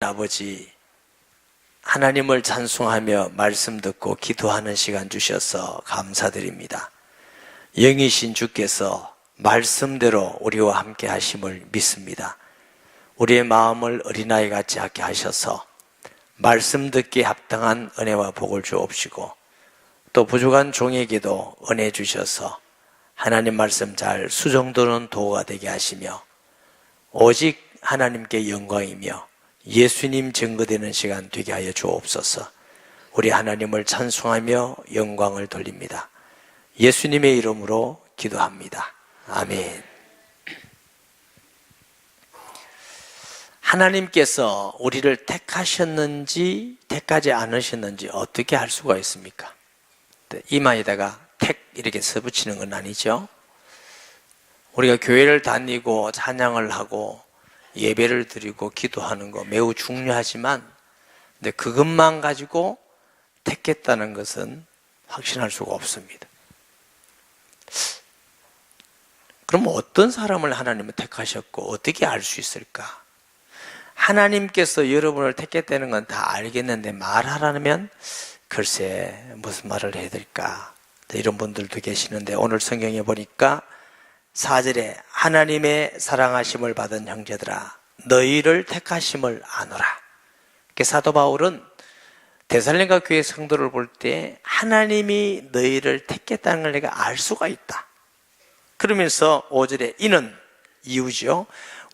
아버지, 하나님을 찬송하며 말씀 듣고 기도하는 시간 주셔서 감사드립니다. 영이신 주께서 말씀대로 우리와 함께 하심을 믿습니다. 우리의 마음을 어린아이 같이 하게 하셔서 말씀 듣기에 합당한 은혜와 복을 주옵시고, 또 부족한 종에게도 은혜 주셔서 하나님 말씀 잘 수정도는 도가 되게 하시며, 오직 하나님께 영광이며 예수님 증거되는 시간 되게 하여 주옵소서. 우리 하나님을 찬송하며 영광을 돌립니다. 예수님의 이름으로 기도합니다. 아멘. 하나님께서 우리를 택하셨는지 택하지 않으셨는지 어떻게 알 수가 있습니까? 이마에다가 택 이렇게 써붙이는 건 아니죠. 우리가 교회를 다니고 찬양을 하고 예배를 드리고 기도하는 거 매우 중요하지만, 근데 그것만 가지고 택했다는 것은 확신할 수가 없습니다. 그럼 어떤 사람을 하나님은 택하셨고 어떻게 알 수 있을까? 하나님께서 여러분을 택했다는 건 다 알겠는데 말하라면 글쎄 무슨 말을 해야 될까? 이런 분들도 계시는데, 오늘 성경에 보니까 4절에 하나님의 사랑하심을 받은 형제들아 너희를 택하심을 아노라. 사도 바울은 데살로니가 교회 성도를 볼 때 하나님이 너희를 택했다는 걸 내가 알 수가 있다. 그러면서 5절에 이는 이유죠.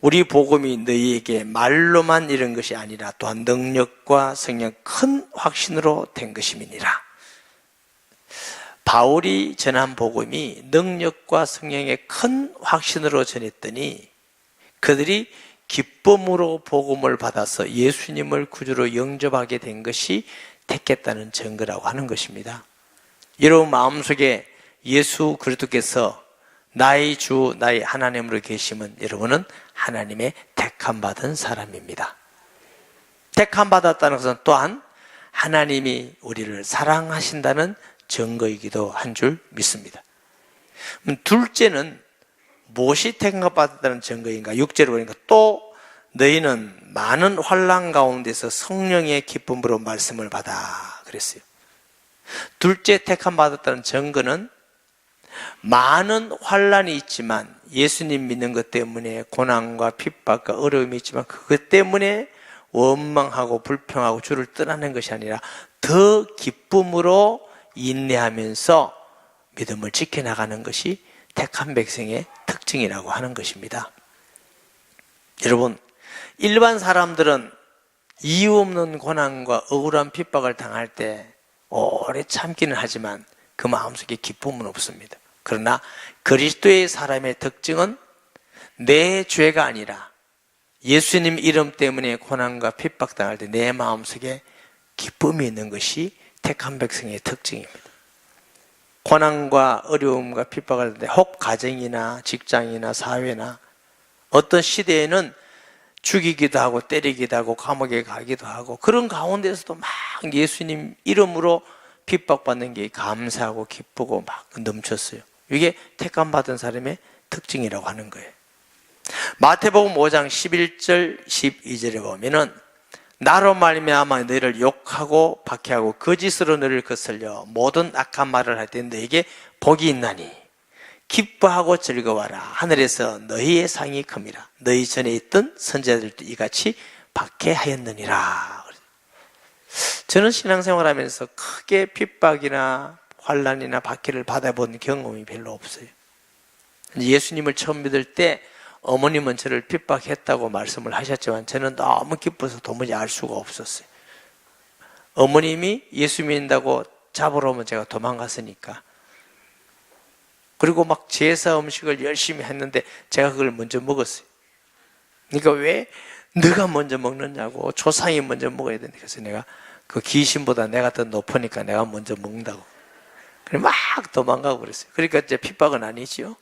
우리 복음이 너희에게 말로만 이런 것이 아니라 또한 능력과 성령 큰 확신으로 된 것임이니라. 바울이 전한 복음이 능력과 성령의 큰 확신으로 전했더니 그들이 기쁨으로 복음을 받아서 예수님을 구주로 영접하게 된 것이 택했다는 증거라고 하는 것입니다. 여러분 마음속에 예수 그리스도께서 나의 주 나의 하나님으로 계시면 여러분은 하나님의 택함받은 사람입니다. 택함받았다는 것은 또한 하나님이 우리를 사랑하신다는 증거이기도 한 줄 믿습니다. 둘째는 무엇이 택함받았다는 증거인가? 6절에 보니까 또 너희는 많은 환난 가운데서 성령의 기쁨으로 말씀을 받아 그랬어요. 둘째 택함받았다는 증거는 많은 환난이 있지만 예수님 믿는 것 때문에 고난과 핍박과 어려움이 있지만 그것 때문에 원망하고 불평하고 주를 떠나는 것이 아니라 더 기쁨으로 인내하면서 믿음을 지켜나가는 것이 택한 백성의 특징이라고 하는 것입니다. 여러분, 일반 사람들은 이유 없는 고난과 억울한 핍박을 당할 때 오래 참기는 하지만 그 마음속에 기쁨은 없습니다. 그러나 그리스도의 사람의 특징은 내 죄가 아니라 예수님 이름 때문에 고난과 핍박당할 때 내 마음속에 기쁨이 있는 것이 택한 백성의 특징입니다. 고난과 어려움과 핍박을 할 때 혹 가정이나 직장이나 사회나 어떤 시대에는 죽이기도 하고 때리기도 하고 감옥에 가기도 하고 그런 가운데서도 막 예수님 이름으로 핍박받는 게 감사하고 기쁘고 막 넘쳤어요. 이게 택함받은 사람의 특징이라고 하는 거예요. 마태복음 5장 11절 12절에 보면은 나로 말미암아 너희를 욕하고 박해하고 거짓으로 너희를 거슬려 모든 악한 말을 할 때 너희에게 복이 있나니 기뻐하고 즐거워하라. 하늘에서 너희의 상이 큽니다. 너희 전에 있던 선지자들도 이같이 박해하였느니라. 저는 신앙생활하면서 크게 핍박이나 환난이나 박해를 받아본 경험이 별로 없어요. 예수님을 처음 믿을 때 어머님은 저를 핍박했다고 말씀을 하셨지만 저는 너무 기뻐서 도무지 알 수가 없었어요. 어머님이 예수 믿는다고 잡으러 오면 제가 도망갔으니까. 그리고 막 제사 음식을 열심히 했는데 제가 그걸 먼저 먹었어요. 그러니까 왜 네가 먼저 먹느냐고, 조상이 먼저 먹어야 되는데, 그래서 내가 그 귀신보다 내가 더 높으니까 내가 먼저 먹는다고. 그래 막 도망가고 그랬어요. 그러니까 이제 핍박은 아니지요.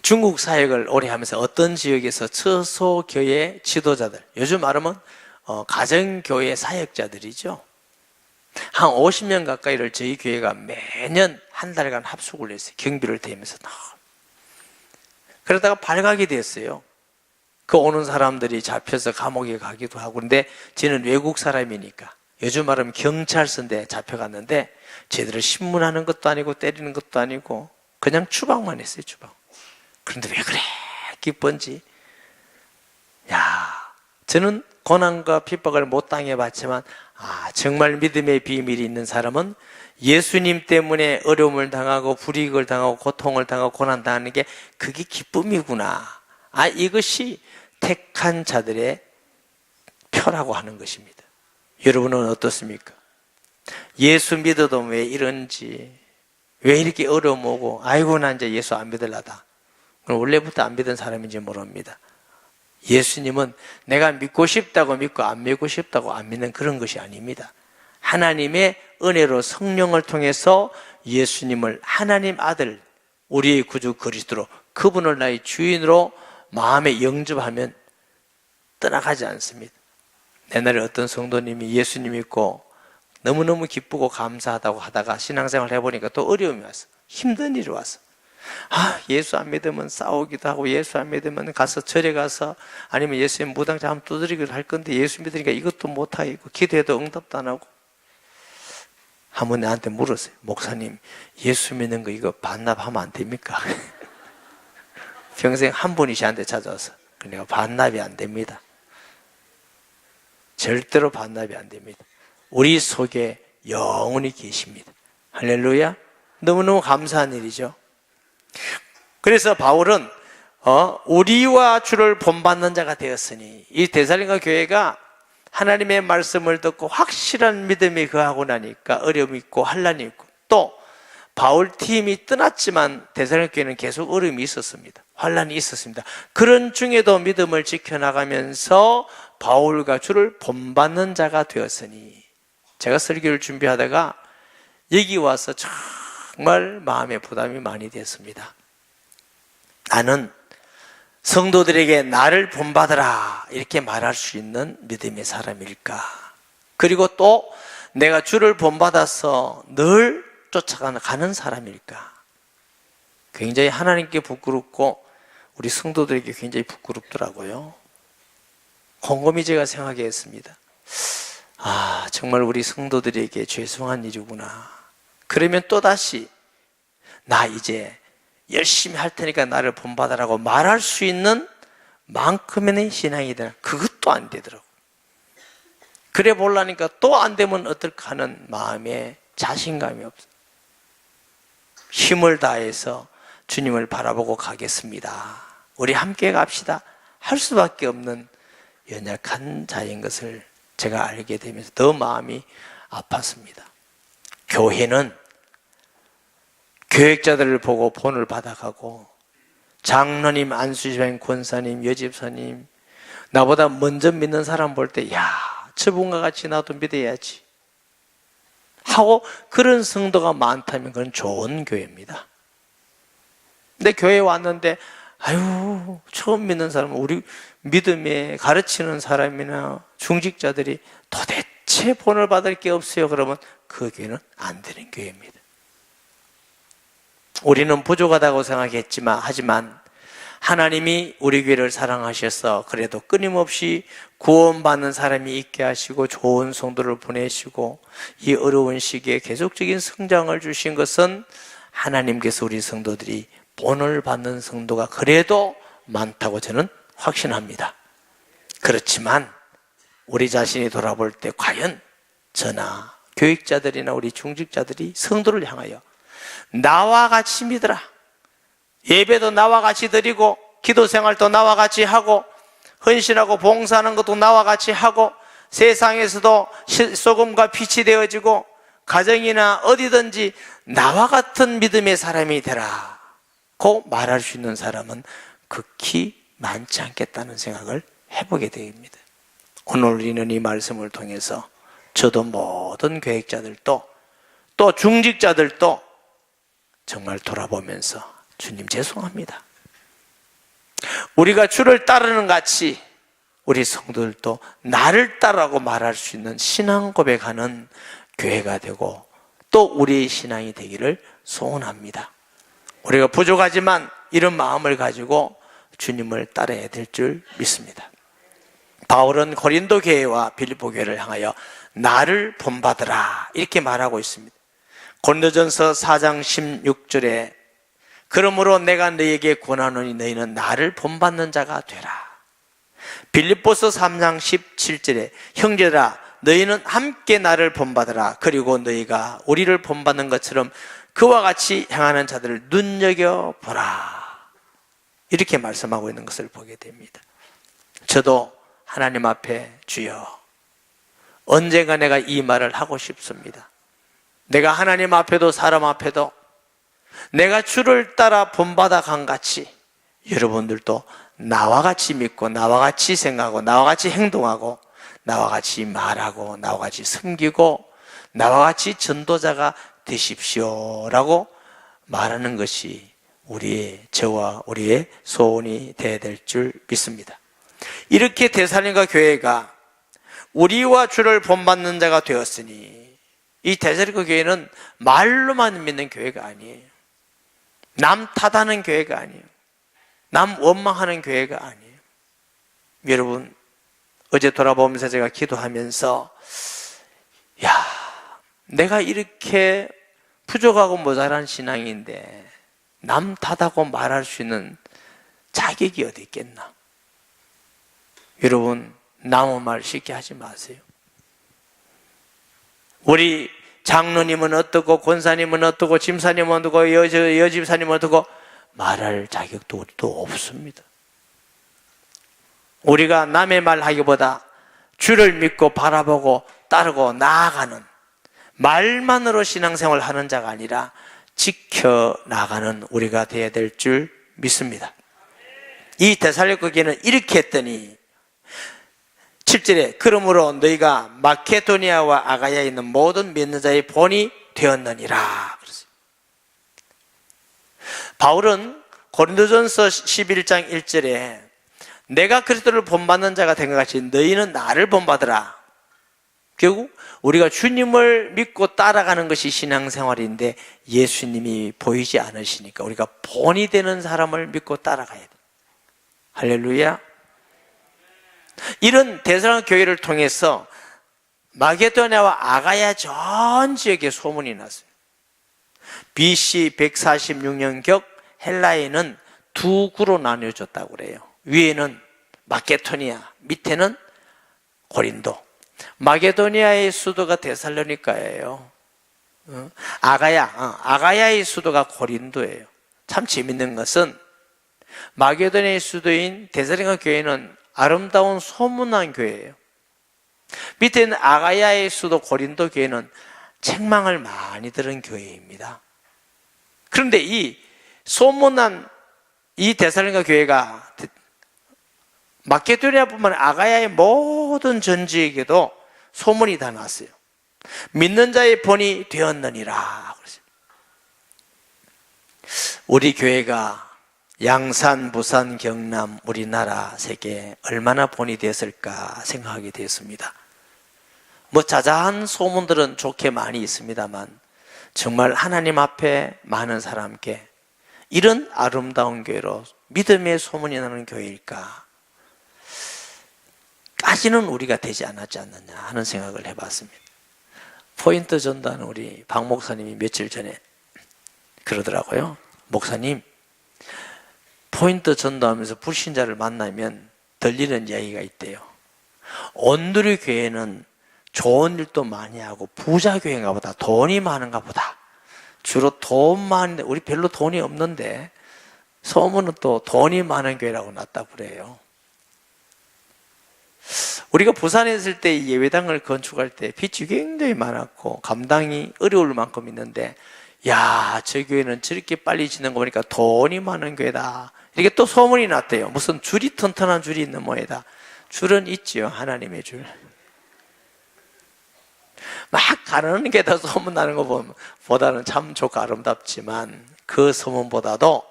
중국 사역을 오래 하면서 어떤 지역에서 처소교회 지도자들, 요즘 말하면 가정교회 사역자들이죠. 한 50명 가까이를 저희 교회가 매년 한 달간 합숙을 했어요. 경비를 대면서. 그러다가 발각이 됐어요. 그 오는 사람들이 잡혀서 감옥에 가기도 하고. 근데 저는 외국 사람이니까 요즘 말하면 경찰서인데 잡혀갔는데 제대로 신문하는 것도 아니고 때리는 것도 아니고 그냥 추방만 했어요. 추방. 그런데 왜 그래 기쁜지. 저는 고난과 핍박을 못 당해봤지만 정말 믿음의 비밀이 있는 사람은 예수님 때문에 어려움을 당하고 불이익을 당하고 고통을 당하고 고난당하는 게 그게 기쁨이구나. 이것이 택한 자들의 표라고 하는 것입니다. 여러분은 어떻습니까? 예수 믿어도 왜 이런지, 왜 이렇게 어려움 오고, 아이고 나 이제 예수 안 믿으려다. 그럼 원래부터 안 믿은 사람인지 모릅니다. 예수님은 내가 믿고 싶다고 믿고 안 믿고 싶다고 안 믿는 그런 것이 아닙니다. 하나님의 은혜로 성령을 통해서 예수님을 하나님 아들, 우리의 구주 그리스도로, 그분을 나의 주인으로 마음에 영접하면 떠나가지 않습니다. 옛날에 어떤 성도님이 예수님 믿고 너무너무 기쁘고 감사하다고 하다가 신앙생활 해보니까 또 어려움이 왔어. 힘든 일이 왔어. 예수 안 믿으면 싸우기도 하고, 예수 안 믿으면 가서 절에 가서, 아니면 예수님 무당자 한번 두드리기도 할 건데 예수 믿으니까 이것도 못하고 기도해도 응답도 안 하고. 한번 나한테 물었어요. 목사님, 예수 믿는 거 이거 반납하면 안 됩니까? 평생 한 분이 저한테 찾아와서. 그러니까 반납이 안 됩니다. 절대로 반납이 안 됩니다. 우리 속에 영원히 계십니다. 할렐루야. 너무너무 감사한 일이죠. 그래서 바울은 우리와 주를 본받는 자가 되었으니, 이 데살로니가 교회가 하나님의 말씀을 듣고 확실한 믿음이 거하고 나니까 어려움이 있고 환난이 있고, 또 바울 팀이 떠났지만 데살로니가 교회는 계속 어려움이 있었습니다. 환난이 있었습니다. 그런 중에도 믿음을 지켜나가면서 바울과 주를 본받는 자가 되었으니, 제가 설교를 준비하다가 여기 와서 정말 마음에 부담이 많이 됐습니다. 나는 성도들에게 나를 본받으라 이렇게 말할 수 있는 믿음의 사람일까? 그리고 또 내가 주를 본받아서 늘 쫓아가는 사람일까? 굉장히 하나님께 부끄럽고 우리 성도들에게 굉장히 부끄럽더라고요. 곰곰이 제가 생각해 했습니다. 정말 우리 성도들에게 죄송한 일이구나. 그러면 또다시 나 이제 열심히 할 테니까 나를 본받으라고 말할 수 있는 만큼의 신앙이 되나? 그것도 안 되더라고. 그래 보려니까 또 안 되면 어떨까 하는 마음에 자신감이 없어. 힘을 다해서 주님을 바라보고 가겠습니다. 우리 함께 갑시다. 할 수밖에 없는 연약한 자인 것을 제가 알게 되면서 더 마음이 아팠습니다. 교회는 교역자들을 보고 본을 받아가고, 장로님, 안수집사님, 권사님, 여집사님, 나보다 먼저 믿는 사람 볼 때 저분과 같이 나도 믿어야지 하고, 그런 성도가 많다면 그건 좋은 교회입니다. 근데 교회에 왔는데 처음 믿는 사람은, 우리 믿음에 가르치는 사람이나 중직자들이 도대체 본을 받을 게 없어요. 그러면 그 교회는 안 되는 교회입니다. 우리는 부족하다고 생각했지만, 하지만 하나님이 우리 교회를 사랑하셔서 그래도 끊임없이 구원받는 사람이 있게 하시고 좋은 성도를 보내시고 이 어려운 시기에 계속적인 성장을 주신 것은 하나님께서 우리 성도들이 본을 받는 성도가 그래도 많다고 저는 확신합니다. 그렇지만 우리 자신이 돌아볼 때 과연 저나 교육자들이나 우리 중직자들이 성도를 향하여 나와 같이 믿으라, 예배도 나와 같이 드리고 기도 생활도 나와 같이 하고 헌신하고 봉사하는 것도 나와 같이 하고 세상에서도 소금과 빛이 되어지고 가정이나 어디든지 나와 같은 믿음의 사람이 되라고 말할 수 있는 사람은 극히 많지 않겠다는 생각을 해보게 됩니다. 오늘 우리는 이 말씀을 통해서 저도 모든 교역자들도 또 중직자들도 정말 돌아보면서 주님 죄송합니다. 우리가 주를 따르는 같이 우리 성도들도 나를 따르라고 말할 수 있는 신앙 고백하는 교회가 되고 또 우리의 신앙이 되기를 소원합니다. 우리가 부족하지만 이런 마음을 가지고 주님을 따라야 될 줄 믿습니다. 바울은 고린도 교회와 빌립보 교회를 향하여 나를 본받으라 이렇게 말하고 있습니다. 고린도전서 4장 16절에 그러므로 내가 너희에게 권하노니 너희는 나를 본받는 자가 되라. 빌립보서 3장 17절에 형제들아 너희는 함께 나를 본받으라. 그리고 너희가 우리를 본받는 것처럼 그와 같이 행하는 자들을 눈여겨보라. 이렇게 말씀하고 있는 것을 보게 됩니다. 저도 하나님 앞에 주여 언젠가 내가 이 말을 하고 싶습니다. 내가 하나님 앞에도 사람 앞에도 내가 주를 따라 본받아 간 같이 여러분들도 나와 같이 믿고 나와 같이 생각하고 나와 같이 행동하고 나와 같이 말하고 나와 같이 섬기고 나와 같이 전도자가 되십시오라고 말하는 것이 저와 우리의 소원이 되어야 될 줄 믿습니다. 이렇게 데살로니가 교회가 우리와 주를 본받는 자가 되었으니 이 데살로니가 교회는 말로만 믿는 교회가 아니에요. 남 탓하는 교회가 아니에요. 남 원망하는 교회가 아니에요. 여러분 어제 돌아보면서 제가 기도하면서 내가 이렇게 부족하고 모자란 신앙인데 남 탓하고 말할 수 있는 자격이 어디 있겠나? 여러분 남의 말 쉽게 하지 마세요. 우리 장로님은 어떻고 권사님은 어떻고 집사님은 어떻고 여집사님은 어떻고 말할 자격도 우리도 없습니다. 우리가 남의 말 하기보다 주를 믿고 바라보고 따르고 나아가는 말만으로 신앙생활을 하는 자가 아니라 지켜나가는 우리가 되어야 될 줄 믿습니다. 이 데살로니가 교회는 이렇게 했더니 7절에 그러므로 너희가 마케도니아와 아가야에 있는 모든 믿는 자의 본이 되었느니라. 바울은 고린도전서 11장 1절에 내가 그리스도를 본받는 자가 된 것 같이 너희는 나를 본받으라. 결국 우리가 주님을 믿고 따라가는 것이 신앙생활인데 예수님이 보이지 않으시니까 우리가 본이 되는 사람을 믿고 따라가야 돼. 할렐루야. 이런 데살로니가 교회를 통해서 마게도냐와 아가야 전 지역에 소문이 났어요. BC 146년경 헬라에는 두 구로 나뉘어졌다고 그래요. 위에는 마케도니아, 밑에는 고린도. 마게도니아의 수도가 데살로니가예요. 아가야의 수도가 고린도예요. 참 재밌는 것은 마게도니아의 수도인 데살로니가 교회는 아름다운 소문난 교회예요. 밑에는 아가야의 수도 고린도 교회는 책망을 많이 들은 교회입니다. 그런데 이 소문난 이 데살로니가 교회가 마케도니아뿐만 아니라 아가야의 모든 전지에게도 소문이 다 났어요. 믿는 자의 본이 되었느니라. 우리 교회가 양산, 부산, 경남, 우리나라 세계에 얼마나 본이 되었을까 생각하게 되었습니다. 자자한 소문들은 좋게 많이 있습니다만 정말 하나님 앞에 많은 사람께 이런 아름다운 교회로 믿음의 소문이 나는 교회일까? 까지는 우리가 되지 않았지 않느냐 하는 생각을 해봤습니다. 포인트 전도하는 우리 박 목사님이 며칠 전에 그러더라고요. 목사님, 포인트 전도하면서 불신자를 만나면 들리는 이야기가 있대요. 온누리 교회는 좋은 일도 많이 하고 부자 교회인가 보다, 돈이 많은가 보다. 주로 돈 많은데 우리 별로 돈이 없는데 소문은 또 돈이 많은 교회라고 났다고 그래요. 우리가 부산에 있을 때 예배당을 건축할 때 빚이 굉장히 많았고 감당이 어려울 만큼 있는데 저 교회는 저렇게 빨리 짓는 거 보니까 돈이 많은 교회다. 이렇게 또 소문이 났대요. 무슨 줄이 튼튼한 줄이 있는 모양이다. 줄은 있지요. 하나님의 줄. 막 가르는 게 더 소문나는 거 보다는 참 좋고 아름답지만 그 소문보다도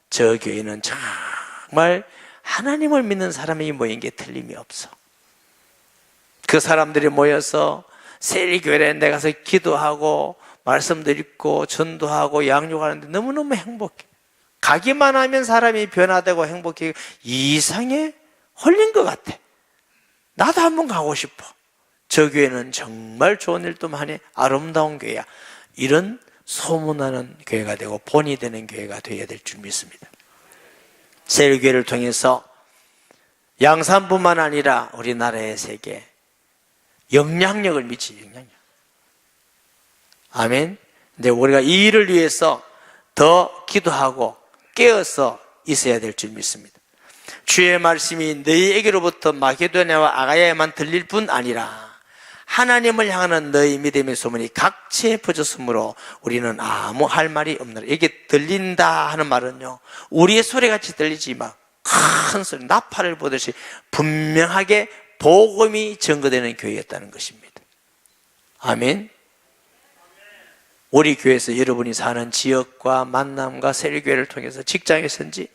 저 교회는 정말 하나님을 믿는 사람이 모인 게 틀림이 없어. 그 사람들이 모여서 세리교회에 내가서 기도하고 말씀도 읽고 전도하고 양육하는데 너무너무 행복해. 가기만 하면 사람이 변화되고 행복해. 이상에 홀린 것 같아. 나도 한번 가고 싶어. 저 교회는 정말 좋은 일도 많이 아름다운 교회야. 이런 소문나는 교회가 되고 본이 되는 교회가 되어야 될 줄 믿습니다. 세일교회를 통해서 양산뿐만 아니라 우리나라의 세계 영향력을 미치죠. 영향력. 아멘. 근데 우리가 이 일을 위해서 더 기도하고 깨어서 있어야 될 줄 믿습니다. 주의 말씀이 너희에게로부터 마게도냐와 아가야에만 들릴 뿐 아니라 하나님을 향하는 너희 믿음의 소문이 각처에 퍼졌으므로 우리는 아무 할 말이 없노라. 이게 들린다 하는 말은요, 우리의 소리같이 들리지 막 큰 소리, 나팔을 보듯이 분명하게 복음이 증거되는 교회였다는 것입니다. 아멘. 우리 교회에서 여러분이 사는 지역과 만남과 세일교회를 통해서 직장에서인지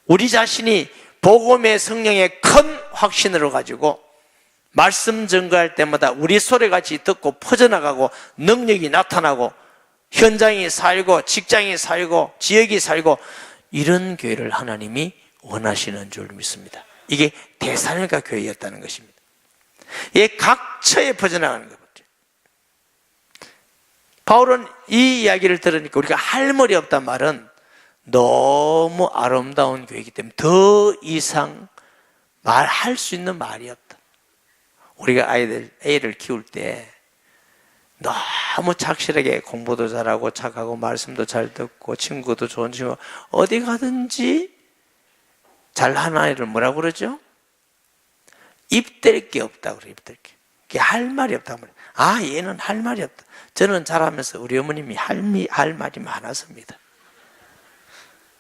우리 자신이 복음의 성령의 큰 확신으로 가지고 말씀 증거할 때마다 우리 소리같이 듣고 퍼져나가고 능력이 나타나고 현장이 살고 직장이 살고 지역이 살고 이런 교회를 하나님이 원하시는 줄 믿습니다. 이게 데살로니가 교회였다는 것입니다. 이게 각처에 퍼져나가는 겁니다. 바울은 이 이야기를 들으니까 우리가 할 말이 없단 말은 너무 아름다운 교회이기 때문에 더 이상 말할 수 있는 말이 없다. 우리가 애를 키울 때 너무 착실하게 공부도 잘하고 착하고 말씀도 잘 듣고 친구도 좋은 친구 어디 가든지 잘하는 아이를 뭐라고 그러죠? 입댈 게 없다고 그래요. 입댈 게. 그게 할 말이 없다고 말해요. 아, 얘는 할 말이 없다. 저는 자라면서 우리 어머님이 할 말이 많았습니다.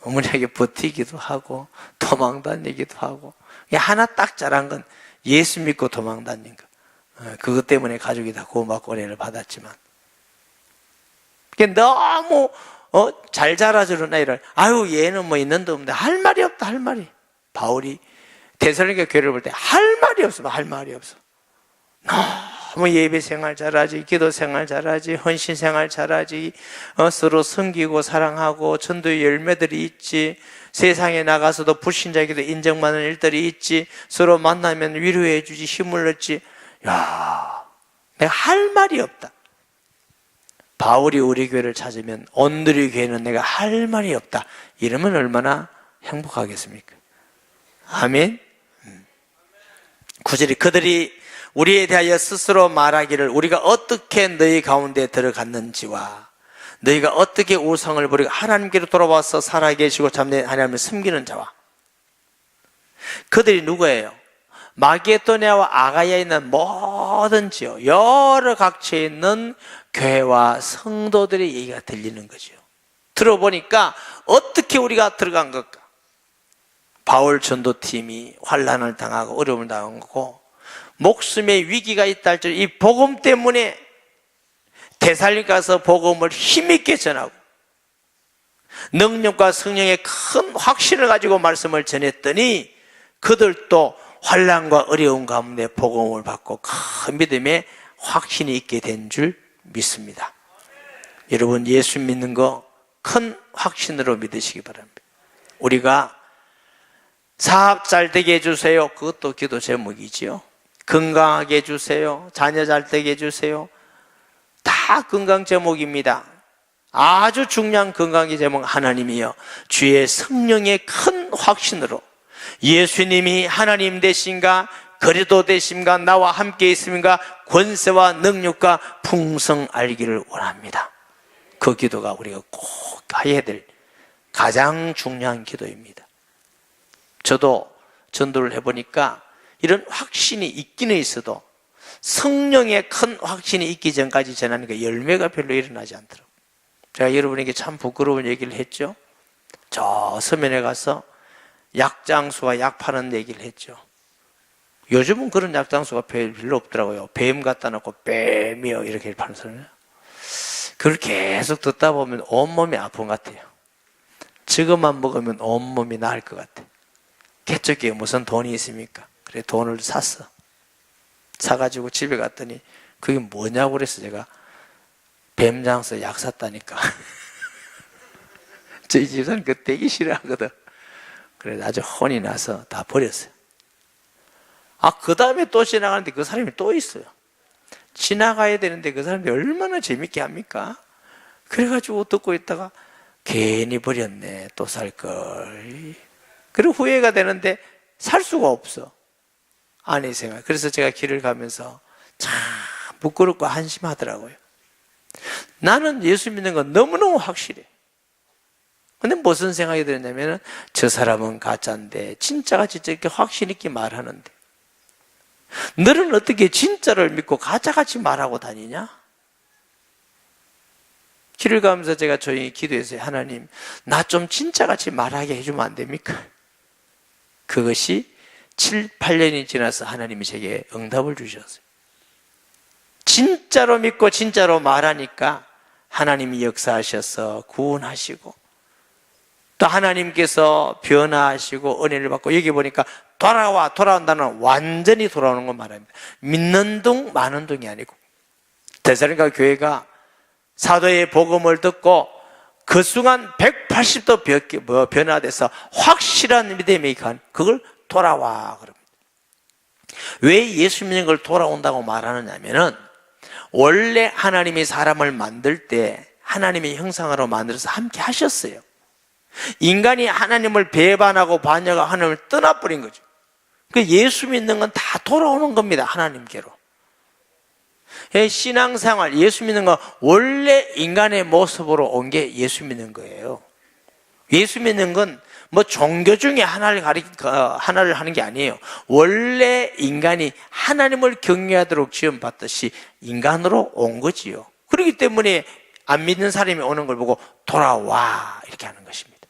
어머니에게 버티기도 하고 도망 다니기도 하고 하나 딱 잘한 건 예수 믿고 도망 다닌 거. 그것 때문에 가족이 다 고막고래를 받았지만 너무 잘 자라주는 아이를 아유 얘는 뭐 있는데 없는데 할 말이 없다. 할 말이. 바울이 데살로니가 교회를 볼 때 할 말이 없어. 할 말이 없어. 너무 예배 생활 잘하지, 기도 생활 잘하지, 헌신 생활 잘하지, 서로 섬기고 사랑하고 전도의 열매들이 있지, 세상에 나가서도 불신자에게도 인정받는 일들이 있지, 서로 만나면 위로해 주지, 힘을 얻지. 야, 내가 할 말이 없다. 바울이 우리 교회를 찾으면 온누리 교회는 내가 할 말이 없다. 이러면 얼마나 행복하겠습니까? 아멘. 9절에 그들이 우리에 대하여 스스로 말하기를 우리가 어떻게 너희 가운데 들어갔는지와 너희가 어떻게 우상을 버리고 하나님께로 돌아와서 살아계시고 참된 하나님을 섬기는 자와. 그들이 누구예요? 마게도냐와 아가야에 있는 모든 지역, 여러 각처에 있는 교회와 성도들의 얘기가 들리는 거죠. 들어보니까 어떻게 우리가 들어간 걸까? 바울 전도팀이 환난을 당하고 어려움을 당하고 목숨의 위기가 있다 할지라도 이 복음 때문에 데살로니가 가서 복음을 힘있게 전하고 능력과 성령의 큰 확신을 가지고 말씀을 전했더니 그들도 환난과 어려움 가운데 복음을 받고 큰 믿음의 확신이 있게 된 줄 믿습니다. 여러분 예수 믿는 거 큰 확신으로 믿으시기 바랍니다. 우리가 사업 잘 되게 해주세요. 그것도 기도 제목이지요. 건강하게 해주세요. 자녀 잘 되게 해주세요. 다 건강 제목입니다. 아주 중요한 건강의 제목 하나님이요. 주의 성령의 큰 확신으로 예수님이 하나님 되신가 그리스도 되신가 나와 함께 있음인가 권세와 능력과 풍성 알기를 원합니다. 그 기도가 우리가 꼭 해야 될 가장 중요한 기도입니다. 저도 전도를 해보니까 이런 확신이 있기는 있어도 성령의 큰 확신이 있기 전까지 전하니까 열매가 별로 일어나지 않더라고요. 제가 여러분에게 참 부끄러운 얘기를 했죠. 저 서면에 가서 약장수와 약 파는 얘기를 했죠. 요즘은 그런 약장수가 별로 없더라고요. 뱀 갖다 놓고 뱀이요 이렇게 파는 사람이에요. 그걸 계속 듣다 보면 온몸이 아픈 것 같아요. 저것만 먹으면 온몸이 나을 것 같아. 개척기에 무슨 돈이 있습니까? 그래 돈을 샀어. 사가지고 집에 갔더니 그게 뭐냐고 그래서 제가 뱀장수 약 샀다니까. 저희 집사는 그 되게 싫어하거든. 그래서 아주 혼이 나서 다 버렸어요. 그 다음에 또 지나가는데 그 사람이 또 있어요. 지나가야 되는데 그 사람이 얼마나 재밌게 합니까? 그래가지고 듣고 있다가 괜히 버렸네. 또 살걸. 그리고 후회가 되는데 살 수가 없어. 아내 생각. 그래서 제가 길을 가면서 참 부끄럽고 한심하더라고요. 나는 예수 믿는 건 너무너무 확실해. 근데 무슨 생각이 들었냐면 저 사람은 가짜인데 진짜가 진짜 이렇게 확신 있게 말하는데 너는 어떻게 진짜를 믿고 가짜같이 말하고 다니냐? 길을 가면서 제가 조용히 기도했어요. 하나님, 나 좀 진짜같이 말하게 해주면 안 됩니까? 그것이 7, 8년이 지나서 하나님이 제게 응답을 주셨어요. 진짜로 믿고 진짜로 말하니까 하나님이 역사하셔서 구원하시고 또 하나님께서 변화하시고 은혜를 받고 여기 보니까 돌아온다는 완전히 돌아오는 걸 말합니다. 믿는 둥 마는 둥이 아니고 데살로니가 교회가 사도의 복음을 듣고 그 순간 180도 변화돼서 확실한 믿음이 간 그걸 돌아와 그럽니다. 왜 예수 믿는 걸 돌아온다고 말하느냐면은 원래 하나님이 사람을 만들 때 하나님의 형상으로 만들어서 함께 하셨어요. 인간이 하나님을 배반하고 반역하고 하나님을 떠나버린 거죠. 그 예수 믿는 건 다 돌아오는 겁니다. 하나님께로. 신앙생활, 예수 믿는 건 원래 인간의 모습으로 온 게 예수 믿는 거예요. 예수 믿는 건 뭐 종교 중에 하나를 하는 게 아니에요. 원래 인간이 하나님을 경외하도록 지원받듯이 인간으로 온 거지요. 그렇기 때문에 안 믿는 사람이 오는 걸 보고 돌아와 이렇게 하는 것입니다.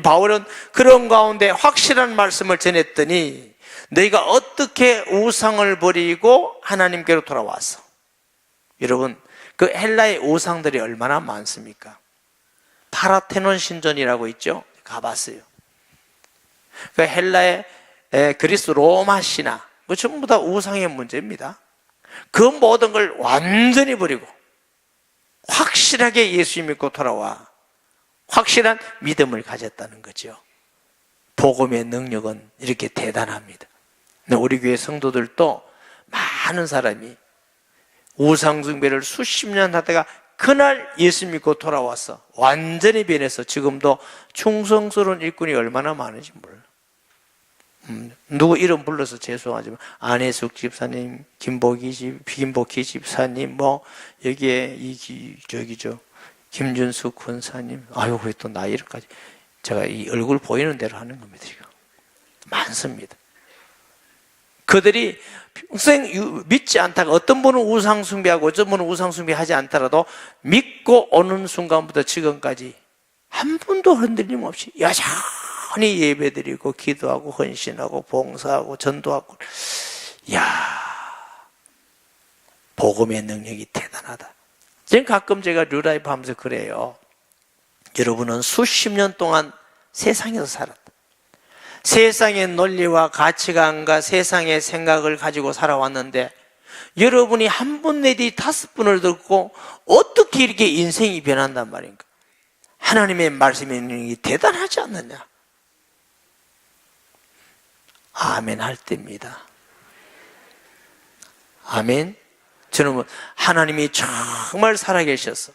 바울은 그런 가운데 확실한 말씀을 전했더니 너희가 어떻게 우상을 버리고 하나님께로 돌아왔어? 여러분, 그 헬라의 우상들이 얼마나 많습니까? 파라테논 신전이라고 있죠? 가봤어요. 그 헬라의 그리스 로마 신화, 그 전부 다 우상의 문제입니다. 그 모든 걸 완전히 버리고 확실하게 예수 믿고 돌아와 확실한 믿음을 가졌다는 거죠. 복음의 능력은 이렇게 대단합니다. 우리 교회 성도들도 많은 사람이 우상숭배를 수십 년 하다가 그날 예수 믿고 돌아와서 완전히 변해서 지금도 충성스러운 일꾼이 얼마나 많은지 몰라요. 누구 이름 불러서 죄송하지만 안혜숙 집사님, 김복희 집사님, 여기에 김준숙 권사님, 아유 왜 또 나 이름까지 제가 이 얼굴 보이는 대로 하는 겁니다. 지금 많습니다. 그들이 평생 믿지 않다가 어떤 분은 우상숭배하고 어떤 분은 우상숭배하지 않더라도 믿고 오는 순간부터 지금까지 한 분도 흔들림 없이 여전히 예배드리고 기도하고 헌신하고 봉사하고 전도하고 복음의 능력이 대단하다. 지금 가끔 제가 뉴라이프 하면서 그래요. 여러분은 수십 년 동안 세상에서 살았다. 세상의 논리와 가치관과 세상의 생각을 가지고 살아왔는데 여러분이 한 분 내지 5분을 듣고 어떻게 이렇게 인생이 변한단 말인가? 하나님의 말씀의 능력이 대단하지 않느냐? 아멘 할 때입니다. 아멘. 저는 하나님이 정말 살아계셔서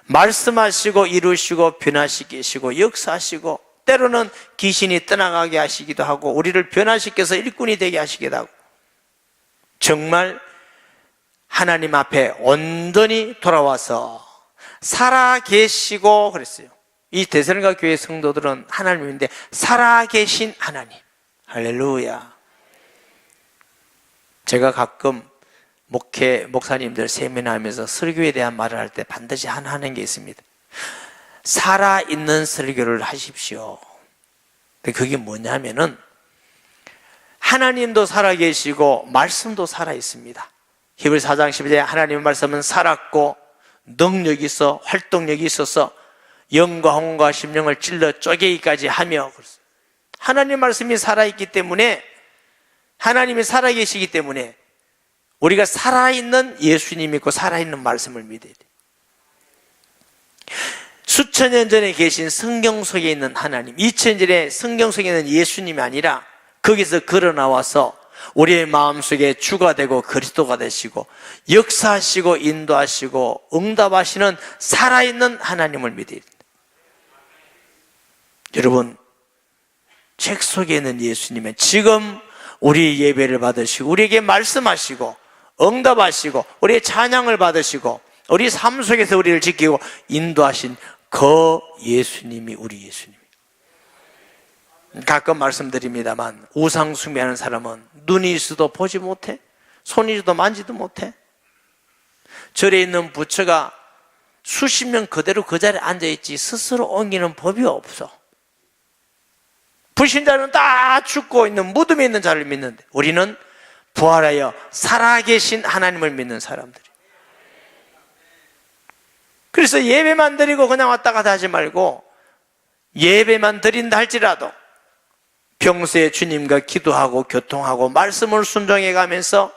말씀하시고 이루시고 변화시키시고 역사하시고 때로는 귀신이 떠나가게 하시기도 하고 우리를 변화시켜서 일꾼이 되게 하시기도 하고 정말 하나님 앞에 온전히 돌아와서 살아계시고 그랬어요. 이 데살로니가 교회 성도들은 하나님인데 살아계신 하나님. 할렐루야. 제가 가끔 목사님들 세미나하면서 설교에 대한 말을 할 때 반드시 하는 게 있습니다. 살아있는 설교를 하십시오. 근데 그게 뭐냐면은 하나님도 살아계시고 말씀도 살아있습니다. 히브리 4장 12절에 하나님의 말씀은 살았고 능력이 있어 활동력이 있어서 영과 혼과 심령을 찔러 쪼개기까지 하며 하나님 말씀이 살아있기 때문에 하나님이 살아계시기 때문에 우리가 살아있는 예수님 믿고 살아있는 말씀을 믿어야 돼요. 수천 년 전에 계신 성경 속에 있는 하나님, 2000년 전에 성경 속에 있는 예수님이 아니라 거기서 걸어 나와서 우리의 마음속에 주가 되고 그리스도가 되시고 역사하시고 인도하시고 응답하시는 살아있는 하나님을 믿어야 됩니다. 여러분, 책 속에 있는 예수님은 지금 우리 예배를 받으시고 우리에게 말씀하시고 응답하시고 우리의 찬양을 받으시고 우리 삶 속에서 우리를 지키고 인도하신 그 예수님이 우리 예수님. 가끔 말씀드립니다만 우상 숭배하는 사람은 눈이 있어도 보지 못해, 손이 있어도 만지도 못해. 절에 있는 부처가 수십 년 그대로 그 자리에 앉아있지 스스로 옮기는 법이 없어. 불신자는 다 죽고 있는 무덤에 있는 자를 믿는데 우리는 부활하여 살아계신 하나님을 믿는 사람들이. 그래서 예배만 드리고 그냥 왔다 갔다 하지 말고 예배만 드린다 할지라도 평소에 주님과 기도하고 교통하고 말씀을 순종해 가면서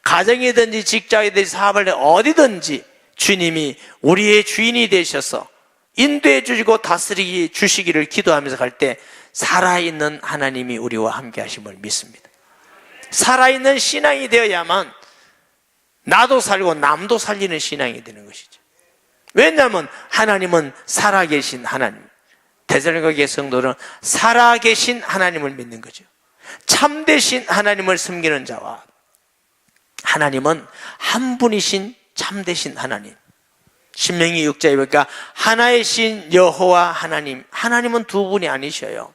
가정이든지 직장이든지 사업을 어디든지 주님이 우리의 주인이 되셔서 인도해 주시고 다스리기 주시기를 기도하면서 갈 때 살아있는 하나님이 우리와 함께 하심을 믿습니다. 살아있는 신앙이 되어야만 나도 살고 남도 살리는 신앙이 되는 것이죠. 왜냐하면 하나님은 살아계신 하나님. 데살로니가 성도는 살아계신 하나님을 믿는 거죠. 참되신 하나님을 섬기는 자와 하나님은 한 분이신 참되신 하나님. 신명기 6장에 보니까 하나의 신 여호와 하나님. 하나님은 두 분이 아니셔요.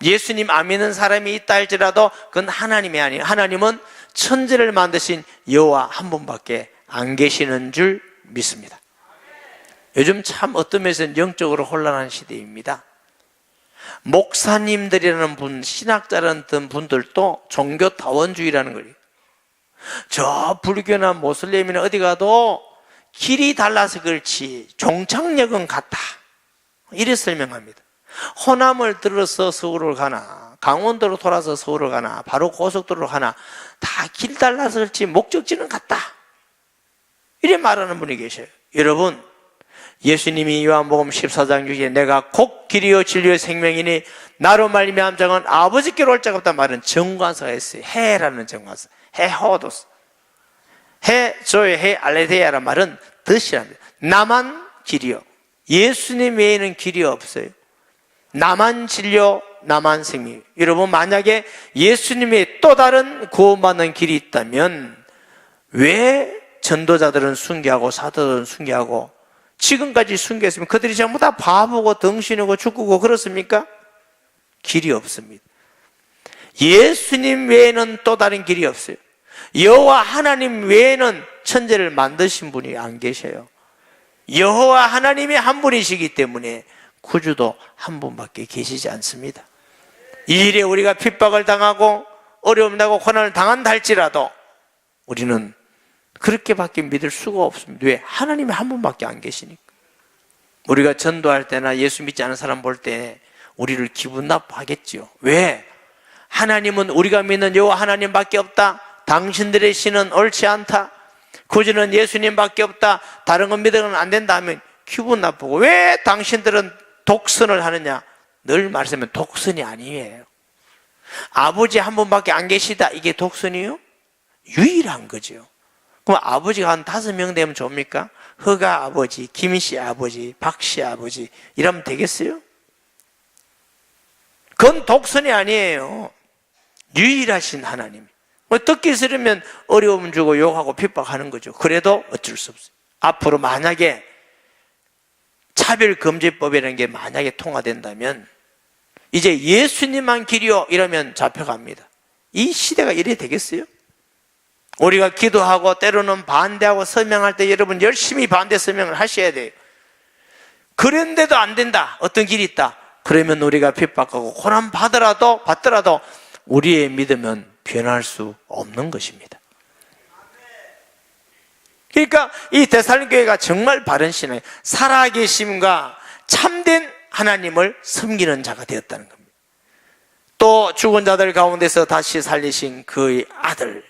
예수님 안 믿는 사람이 있다 할지라도 그건 하나님이 아니에요. 하나님은 천지를 만드신 여호와 한 분밖에 안 계시는 줄 믿습니다. 요즘 참 어떤 면에서는 영적으로 혼란한 시대입니다. 목사님들이라는 분, 신학자라는 분들도 종교다원주의라는 거예요. 저 불교나 모슬렘이나 어디 가도 길이 달라서 그렇지 종착역은 같다, 이래 설명합니다. 호남을 들어서 서울을 가나 강원도로 돌아서 서울을 가나 바로 고속도로로 가나 다 길 달라서 그렇지 목적지는 같다, 이래 말하는 분이 계셔요. 여러분, 예수님이 요한복음 14장 6절에 내가 곧 길이요 진리요 생명이니 나로 말미암은 자는 아버지께로 올 자가 없다 말은 정관사가 있어요. 해라는 정관사, 해호도스, 해조의 해 알레데야란 말은 덫이랍니다. 나만 길이요, 예수님 외에는 길이 없어요. 나만 진료, 나만 생명. 여러분, 만약에 예수님의 또 다른 구원받는 길이 있다면 왜 전도자들은 순교하고 사도들은 순교하고 지금까지 순교했으면 그들이 전부 다 바보고 덩신이고 죽고 그렇습니까? 길이 없습니다. 예수님 외에는 또 다른 길이 없어요. 여호와 하나님 외에는 천지를 만드신 분이 안 계셔요. 여호와 하나님이 한 분이시기 때문에 구주도 한 분밖에 계시지 않습니다. 이 일에 우리가 핍박을 당하고 어려움 나고 고난을 당한다 할지라도 우리는 그렇게밖에 믿을 수가 없습니다. 왜? 하나님이 한 분밖에 안 계시니까. 우리가 전도할 때나 예수 믿지 않은 사람 볼 때 우리를 기분 나빠하겠지요. 왜? 하나님은 우리가 믿는 여호와 하나님밖에 없다, 당신들의 신은 옳지 않다, 구주는 예수님밖에 없다, 다른 건 믿으면 안 된다 하면 기분 나쁘고, 왜 당신들은 독선을 하느냐? 늘 말씀하면 독선이 아니에요. 아버지 한 분밖에 안 계시다, 이게 독선이요? 유일한 거죠. 그럼 아버지가 한 5명 되면 좋습니까? 허가 아버지, 김씨 아버지, 박씨 아버지 이러면 되겠어요? 그건 독선이 아니에요. 유일하신 하나님. 듣기 싫으면 어려움 주고 욕하고 핍박하는 거죠. 그래도 어쩔 수 없어요. 앞으로 만약에 차별금지법이라는 게 만약에 통과된다면 이제 예수님만 길이요 이러면 잡혀갑니다. 이 시대가 이래 되겠어요? 우리가 기도하고 때로는 반대하고 설명할 때 여러분 열심히 반대 설명을 하셔야 돼요. 그런데도 안 된다, 어떤 길이 있다, 그러면 우리가 핍박하고 고난 받더라도 우리의 믿음은 변할 수 없는 것입니다. 그러니까 이 데살로니가 교회가 정말 바른 신앙, 살아계심과 참된 하나님을 섬기는 자가 되었다는 겁니다. 또 죽은 자들 가운데서 다시 살리신 그의 아들,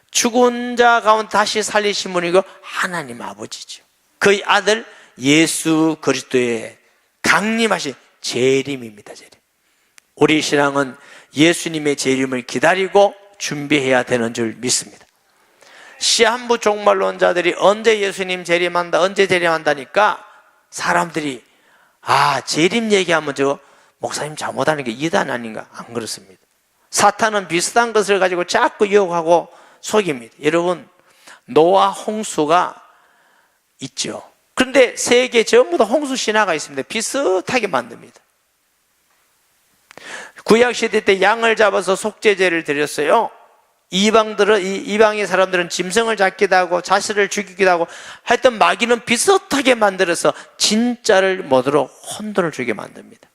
죽은 자 가운데 다시 살리신 분이고 하나님 아버지죠. 그의 아들 예수 그리스도의 강림하신 재림입니다. 재림. 우리 신앙은 예수님의 재림을 기다리고 준비해야 되는 줄 믿습니다. 시한부 종말론자들이 언제 예수님 재림한다, 언제 재림한다니까 사람들이 재림 얘기하면 저 목사님 잘못하는 게 이단 아닌가? 안 그렇습니다. 사탄은 비슷한 것을 가지고 자꾸 유혹하고 속입니다. 여러분, 노아 홍수가 있죠. 그런데 세계 전부 다 홍수 신화가 있습니다. 비슷하게 만듭니다. 구약시대 때 양을 잡아서 속죄제를 드렸어요. 이방의 사람들은 짐승을 잡기도 하고 자식을 죽이기도 하고 하여튼 마귀는 비슷하게 만들어서 진짜를 못으로 혼돈을 주게 만듭니다.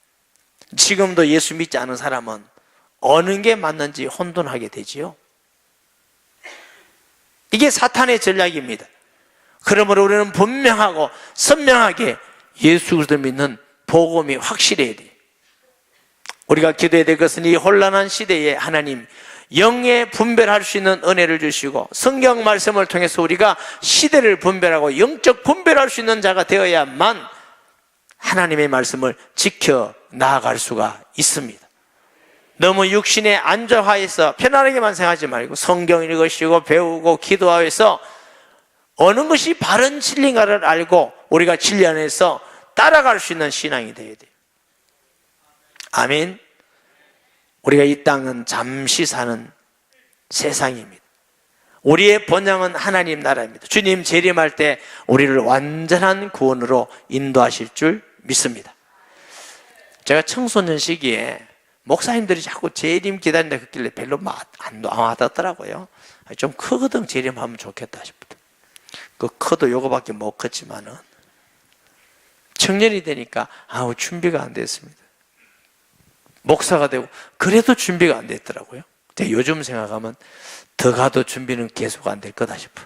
지금도 예수 믿지 않은 사람은 어느 게 맞는지 혼돈하게 되지요. 이게 사탄의 전략입니다. 그러므로 우리는 분명하고 선명하게 예수 그리스도 믿는 복음이 확실해야 돼요. 우리가 기도해야 될 것은 이 혼란한 시대에 하나님 영에 분별할 수 있는 은혜를 주시고 성경 말씀을 통해서 우리가 시대를 분별하고 영적 분별할 수 있는 자가 되어야만 하나님의 말씀을 지켜 나아갈 수가 있습니다. 너무 육신의 안정화해서 편안하게만 생각하지 말고 성경 읽으시고 배우고 기도하여서 어느 것이 바른 진리인가를 알고 우리가 진리 안에서 따라갈 수 있는 신앙이 되어야 돼요. 아멘. 우리가 이 땅은 잠시 사는 세상입니다. 우리의 본향은 하나님 나라입니다. 주님 재림할 때 우리를 완전한 구원으로 인도하실 줄 믿습니다. 제가 청소년 시기에 목사님들이 자꾸 재림 기다린다 했길래 별로 안 와닿더라고요. 좀 크거든 재림하면 좋겠다 싶어요. 그 커도 요거밖에 못 컸지만은 청년이 되니까 준비가 안 됐습니다. 목사가 되고 그래도 준비가 안 됐더라고요. 제가 요즘 생각하면 더 가도 준비는 계속 안 될 거다 싶어.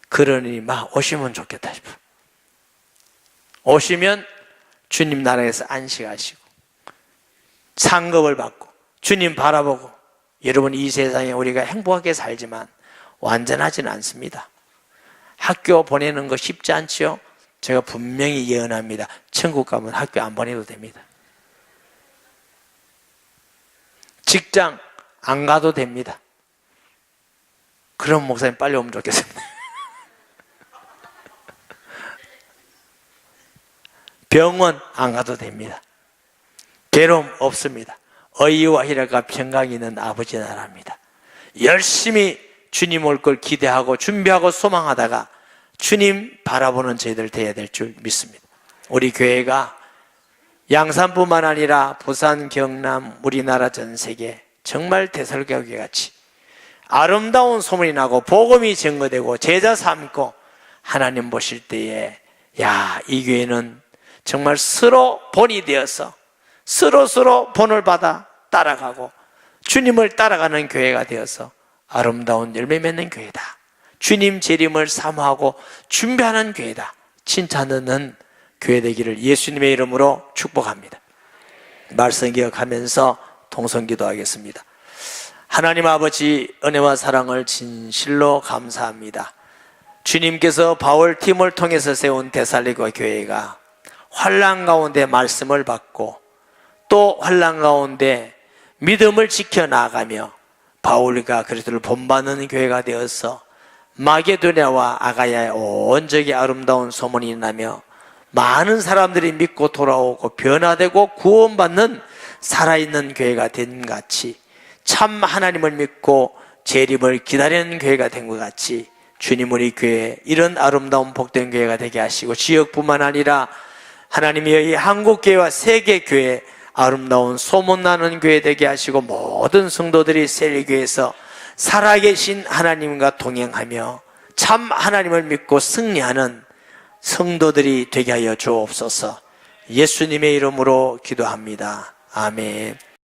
그러니 오시면 좋겠다 싶어. 오시면 주님 나라에서 안식하시고 상급을 받고 주님 바라보고 여러분 이 세상에 우리가 행복하게 살지만 완전하지는 않습니다. 학교 보내는 거 쉽지 않지요? 제가 분명히 예언합니다. 천국 가면 학교 안 보내도 됩니다. 직장 안 가도 됩니다. 그럼 목사님 빨리 오면 좋겠습니다. 병원 안 가도 됩니다. 괴로움 없습니다. 의와 희락과 평강이 있는 아버지 나라입니다. 열심히 주님 올 걸 기대하고 준비하고 소망하다가 주님 바라보는 저희들 되어야 될 줄 믿습니다. 우리 교회가 양산뿐만 아니라 부산, 경남, 우리나라 전 세계 정말 대설교회 같이 아름다운 소문이 나고 복음이 증거되고 제자 삼고 하나님 보실 때에 이 교회는 정말 서로 본이 되어서 서로 본을 받아 따라가고 주님을 따라가는 교회가 되어서 아름다운 열매 맺는 교회다. 주님 재림을 사모하고 준비하는 교회다. 칭찬 듣는 교회 되기를 예수님의 이름으로 축복합니다. 말씀 기억하면서 동성기도하겠습니다. 하나님 아버지 은혜와 사랑을 진실로 감사합니다. 주님께서 바울팀을 통해서 세운 데살로니가 교회가 환난 가운데 말씀을 받고 또 환난 가운데 믿음을 지켜나가며 바울과 그리스도를 본받는 교회가 되어서 마게도냐와 아가야의 온 적이 아름다운 소문이 나며 많은 사람들이 믿고 돌아오고 변화되고 구원받는 살아있는 교회가 된 같이 참 하나님을 믿고 재림을 기다리는 교회가 된 것 같이 주님 우리 교회 이런 아름다운 복된 교회가 되게 하시고 지역뿐만 아니라 하나님의 이 한국교회와 세계교회 아름다운 소문나는 교회 되게 하시고 모든 성도들이 셀교회에서 살아계신 하나님과 동행하며 참 하나님을 믿고 승리하는 성도들이 되게 하여 주옵소서. 예수님의 이름으로 기도합니다. 아멘.